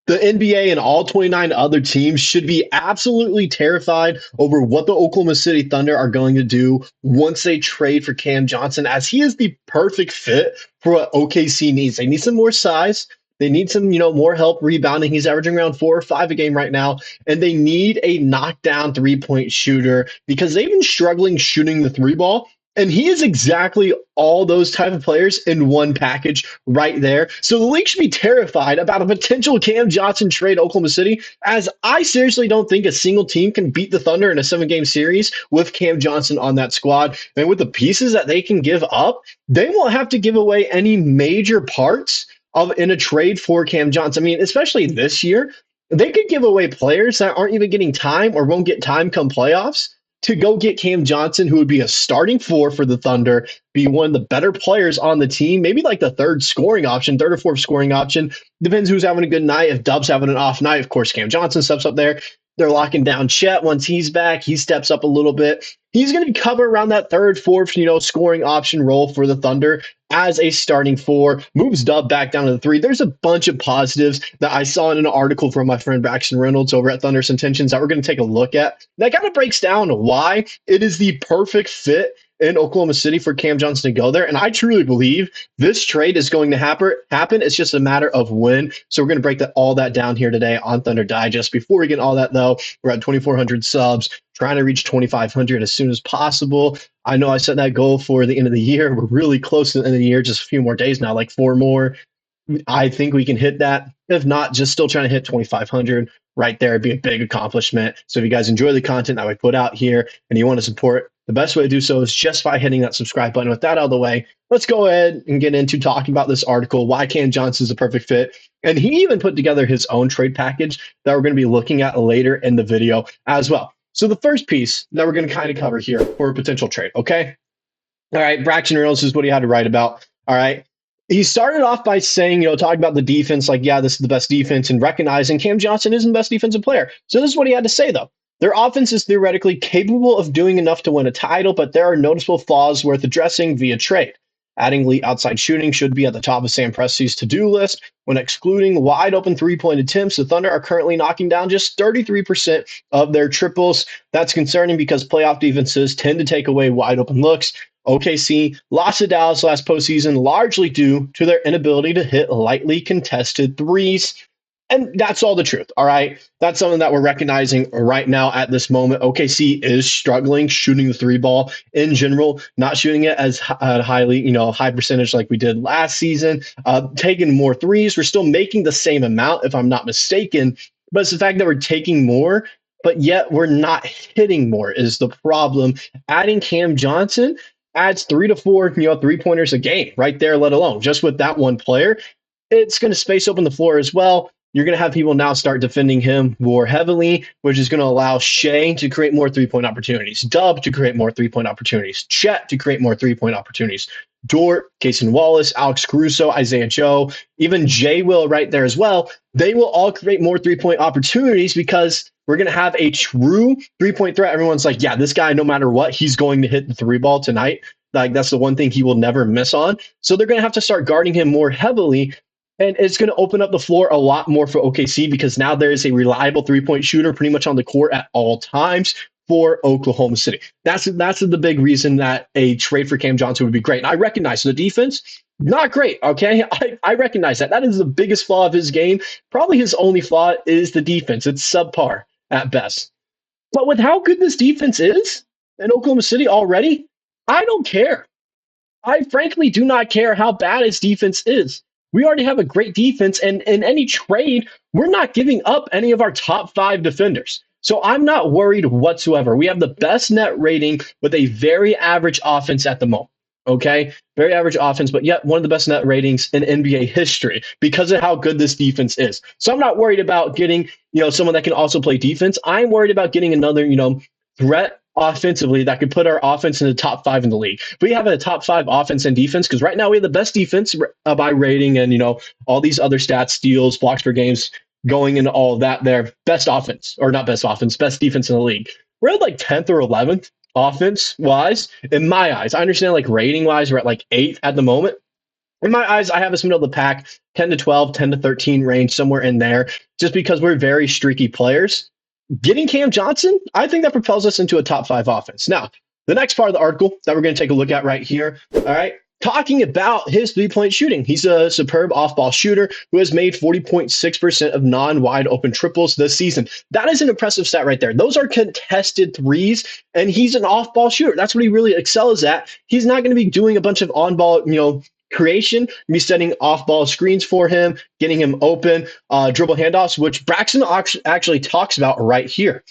The NBA and all 29 other teams should be absolutely terrified over what the Oklahoma City Thunder are going to do once they trade for Cam Johnson, as he is the perfect fit for what OKC needs. They need some more size. They need some, more help rebounding. He's averaging around 4 or 5 a game right now, and they need a knockdown three-point shooter because they've been struggling shooting the three ball. And he is exactly all those type of players in one package right there. So the league should be terrified about a potential Cam Johnson trade to Oklahoma City, as I seriously don't think a single team can beat the Thunder in a 7-game series with Cam Johnson on that squad. And with the pieces that they can give up, they won't have to give away any major parts in a trade for Cam Johnson. I mean, especially this year, they could give away players that aren't even getting time or won't get time come playoffs to go get Cam Johnson, who would be a starting four for the Thunder, be one of the better players on the team, maybe like the third or fourth scoring option. Depends who's having a good night. If Dub's having an off night, of course, Cam Johnson steps up there. They're locking down Chet. Once he's back, he steps up a little bit. He's going to be covered around that third, fourth, scoring option role for the Thunder as a starting four. Moves Dub back down to the three. There's a bunch of positives that I saw in an article from my friend Braxton Reynolds over at Thunder's Intentions that we're going to take a look at. That kind of breaks down why it is the perfect fit in Oklahoma City for Cam Johnson to go there. And I truly believe this trade is going to happen. It's just a matter of when. So we're going to break all that down here today on Thunder Digest. Before we get all that, though, we're at 2,400 subs, trying to reach 2,500 as soon as possible. I know I set that goal for the end of the year. We're really close to the end of the year, just a few more days now, like 4 more. I think we can hit that. If not, just still trying to hit 2,500 right there. It'd be a big accomplishment. So if you guys enjoy the content that we put out here and you want to support, the best way to do so is just by hitting that subscribe button. With that out of the way, let's go ahead and get into talking about this article, why Cam Johnson is a perfect fit. And he even put together his own trade package that we're going to be looking at later in the video as well. So the first piece that we're going to kind of cover here for a potential trade, okay? All right, Braxton Reynolds is what he had to write about, all right? He started off by saying, talking about the defense, like, yeah, this is the best defense, and recognizing Cam Johnson isn't the best defensive player. So this is what he had to say, though. Their offense is theoretically capable of doing enough to win a title, but there are noticeable flaws worth addressing via trade. Adding elite outside shooting should be at the top of Sam Presti's to-do list. When excluding wide-open three-point attempts, the Thunder are currently knocking down just 33% of their triples. That's concerning because playoff defenses tend to take away wide-open looks. OKC lost to Dallas last postseason largely due to their inability to hit lightly contested threes. And that's all the truth, all right? That's something that we're recognizing right now at this moment. OKC is struggling shooting the three ball in general, not shooting it as highly, high percentage like we did last season. Taking more threes. We're still making the same amount, if I'm not mistaken. But it's the fact that we're taking more, but yet we're not hitting more is the problem. Adding Cam Johnson adds 3 to 4, three-pointers a game right there, let alone just with that one player. It's going to space open the floor as well. You're going to have people now start defending him more heavily, which is going to allow Shai to create more three-point opportunities, Dub to create more three-point opportunities, Chet to create more three-point opportunities, Dort, Cason Wallace, Alex Caruso, Isaiah Joe, even Jay will right there as well. They will all create more three-point opportunities because we're going to have a true three-point threat. Everyone's like, yeah, this guy, no matter what, he's going to hit the three ball tonight. Like, that's the one thing he will never miss on. So they're going to have to start guarding him more heavily. And it's going to open up the floor a lot more for OKC because now there is a reliable three-point shooter pretty much on the court at all times for Oklahoma City. That's the big reason that a trade for Cam Johnson would be great. And I recognize the defense, not great, okay? I recognize that. That is the biggest flaw of his game. Probably his only flaw is the defense. It's subpar at best. But with how good this defense is in Oklahoma City already, I don't care. I frankly do not care how bad his defense is. We already have a great defense, and in any trade, we're not giving up any of our top 5 defenders. So I'm not worried whatsoever. We have the best net rating with a very average offense at the moment. Okay? Very average offense, but yet one of the best net ratings in NBA history because of how good this defense is. So I'm not worried about getting, someone that can also play defense. I'm worried about getting another, threat offensively that could put our offense in the top 5 in the league. If we have a top 5 offense and defense, because right now we have the best defense by rating and, all these other stats, steals, blocks per games, going into all of that there. Best offense, or not best offense, best defense in the league. We're at like 10th or 11th offense-wise, in my eyes. I understand like rating-wise, we're at like 8th at the moment. In my eyes, I have us middle of the pack, 10 to 12, 10 to 13 range, somewhere in there, just because we're very streaky players. Getting Cam Johnson, I think that propels us into a top 5 offense. Now, the next part of the article that we're going to take a look at right here, all right, talking about his 3-point shooting. He's a superb off-ball shooter who has made 40.6% of non-wide open triples this season. That is an impressive stat right there. Those are contested threes, and he's an off-ball shooter. That's what he really excels at. He's not going to be doing a bunch of on-ball, creation, be setting off-ball screens for him, getting him open, dribble handoffs, which Braxton actually talks about right here.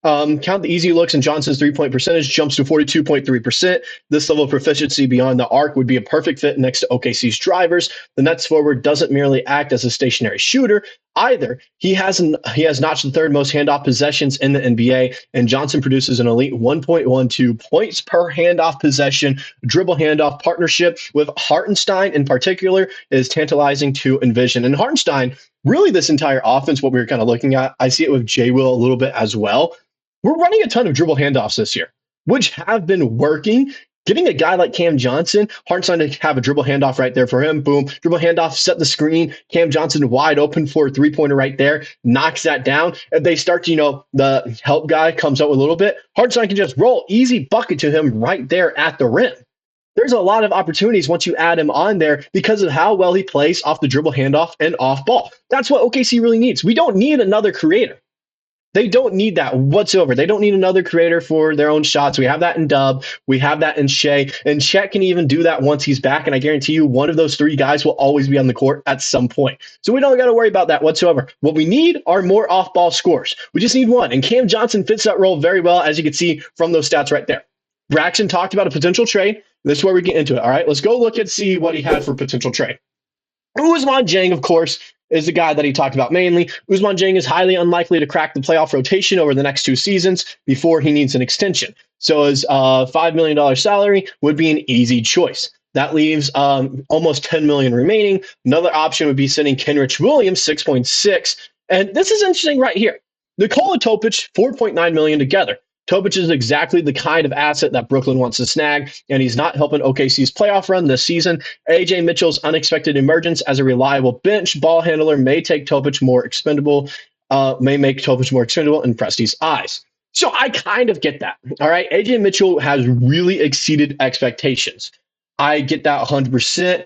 Count the easy looks, and Johnson's 3-point percentage jumps to 42.3%. This level of proficiency beyond the arc would be a perfect fit next to OKC's drivers. The Nets forward doesn't merely act as a stationary shooter either. He has notched the third most handoff possessions in the NBA, and Johnson produces an elite 1.12 points per handoff possession. Dribble handoff partnership with Hartenstein in particular is tantalizing to envision. And Hartenstein, really this entire offense, what we were kind of looking at, I see it with J. Will a little bit as well. We're running a ton of dribble handoffs this year, which have been working. Getting a guy like Cam Johnson, Hartenstein to have a dribble handoff right there for him. Boom, dribble handoff, set the screen. Cam Johnson wide open for a 3-pointer right there, knocks that down. If they start to, the help guy comes out with a little bit, Hartenstein can just roll easy bucket to him right there at the rim. There's a lot of opportunities once you add him on there because of how well he plays off the dribble handoff and off ball. That's what OKC really needs. We don't need another creator. They don't need that whatsoever. They don't need another creator for their own shots. We have that in Dub. We have that in Shai. And Chet can even do that once he's back. And I guarantee you one of those 3 guys will always be on the court at some point. So we don't got to worry about that whatsoever. What we need are more off-ball scores. We just need one. And Cam Johnson fits that role very well, as you can see from those stats right there. Braxton talked about a potential trade. This is where we get into it. All right, let's go look and see what he had for potential trade. Ousmane Dieng, of course, is the guy that he talked about mainly. Ousmane Dieng is highly unlikely to crack the playoff rotation over the next 2 seasons before he needs an extension. So his $5 million salary would be an easy choice. That leaves almost $10 million remaining. Another option would be sending Kenrich Williams 6.6. And this is interesting right here. Nikola Topic, $4.9 million together. Topic is exactly the kind of asset that Brooklyn wants to snag, and he's not helping OKC's playoff run this season. A.J. Mitchell's unexpected emergence as a reliable bench ball handler may make Topic more expendable in Presti's eyes. So I kind of get that. All right, A.J. Mitchell has really exceeded expectations. I get that 100%.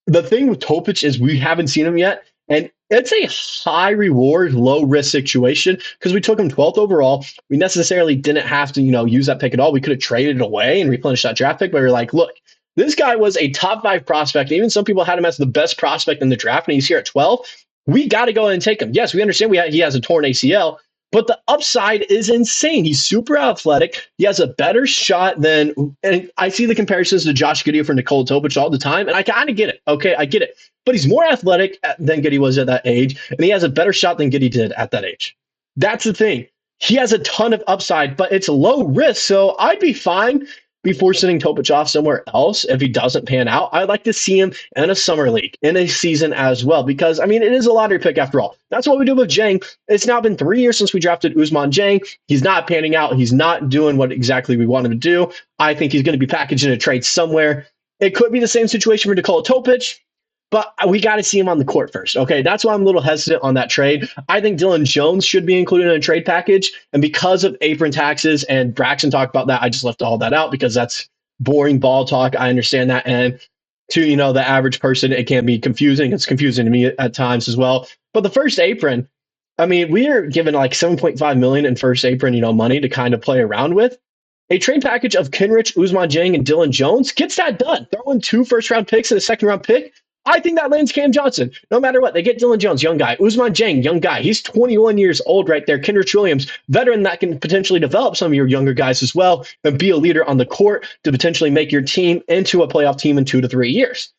The thing with Topic is we haven't seen him yet, and it's a high reward, low risk situation because we took him 12th overall. We necessarily didn't have to, use that pick at all. We could have traded it away and replenished that draft pick, but we're like, look, this guy was a top 5 prospect. Even some people had him as the best prospect in the draft, and he's here at 12. We got to go and take him. Yes, we understand he has a torn ACL, but the upside is insane. He's super athletic. He has a better shot than, and I see the comparisons to Josh Giddey for Nikola Topic all the time, and I kind of get it. Okay, I get it. But he's more athletic than Giddey was at that age, and he has a better shot than Giddey did at that age. That's the thing. He has a ton of upside, but it's low risk, so I'd be fine before sending Topic off somewhere else if he doesn't pan out. I'd like to see him in a summer league, in a season as well, because, it is a lottery pick after all. That's what we do with Dieng. It's now been 3 years since we drafted Ousmane Dieng. He's not panning out. He's not doing what exactly we want him to do. I think he's going to be packaged in a trade somewhere. It could be the same situation for Nikola Topic, but we got to see him on the court first. Okay, that's why I'm a little hesitant on that trade. I think Dylan Jones should be included in a trade package. And because of apron taxes and Braxton talked about that, I just left all that out because that's boring ball talk. I understand that. And to, the average person, it can be confusing. It's confusing to me at times as well. But the first apron, we are given like $7.5 million in first apron, money to kind of play around with. A trade package of Kenrich, Ousmane Dieng, and Dylan Jones gets that done. Throw in 2 first-round picks and a second-round pick. I think that lands Cam Johnson. No matter what, they get Dylan Jones, young guy. Ousmane Dieng, young guy. He's 21 years old right there. Kenrich Williams, veteran that can potentially develop some of your younger guys as well and be a leader on the court to potentially make your team into a playoff team in 2 to 3 years.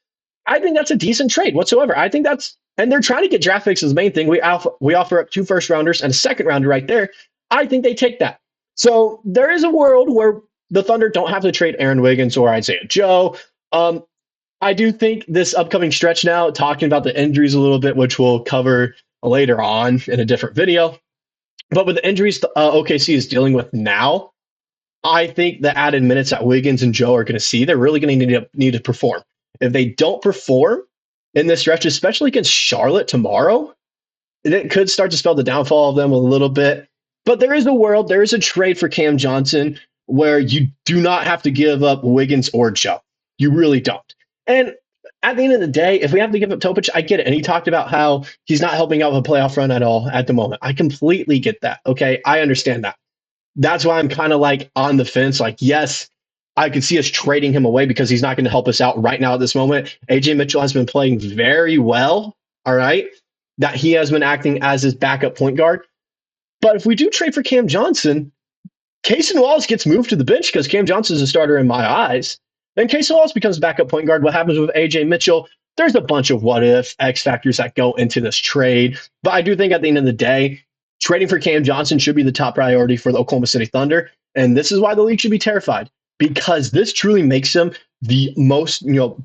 I think that's a decent trade whatsoever. I think that's, and they're trying to get draft picks is the main thing. We offer up 2 first-rounders and a second-rounder right there. I think they take that. So there is a world where the Thunder don't have to trade Aaron Wiggins or Isaiah Joe. I do think this upcoming stretch now, talking about the injuries a little bit, which we'll cover later on in a different video. But with the injuries OKC is dealing with now, I think the added minutes that Wiggins and Joe are going to see, they're really going to need to perform. If they don't perform in this stretch, especially against Charlotte tomorrow, it could start to spell the downfall of them a little bit. But there is a world, there is a trade for Cam Johnson where you do not have to give up Wiggins or Joe. You really don't. And at the end of the day, if we have to give up Topic, I get it. And he talked about how he's not helping out with a playoff run at all at the moment. I completely get that. Okay. I understand that. That's why I'm kind of like on the fence. Like, yes, I could see us trading him away because he's not going to help us out right now at this moment. AJ Mitchell has been playing very well. All right. That he has been acting as his backup point guard. But if we do trade for Cam Johnson, Cason Wallace gets moved to the bench because Cam Johnson's a starter in my eyes. Then Cason Wallace becomes backup point guard. What happens with AJ Mitchell? There's a bunch of what if X factors that go into this trade. But I do think at the end of the day, trading for Cam Johnson should be the top priority for the Oklahoma City Thunder. And this is why the league should be terrified, because this truly makes them the most,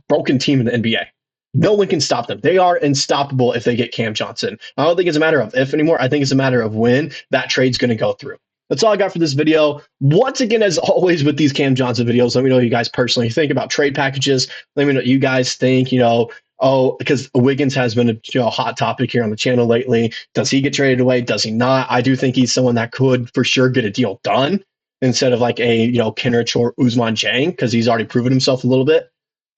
broken team in the NBA. No one can stop them. They are unstoppable if they get Cam Johnson. I don't think it's a matter of if anymore. I think it's a matter of when that trade's going to go through. That's all I got for this video. Once again, as always with these Cam Johnson videos, let me know what you guys personally think about trade packages. Let me know what you guys think, because Wiggins has been a hot topic here on the channel lately. Does he get traded away? Does he not? I do think he's someone that could for sure get a deal done instead of like a, Kenrich or Ousmane Dieng, because he's already proven himself a little bit.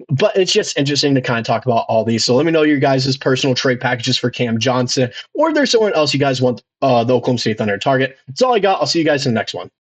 But it's just interesting to kind of talk about all these. So let me know your guys' personal trade packages for Cam Johnson, or if there's someone else you guys want the Oklahoma City Thunder to target. That's all I got. I'll see you guys in the next one.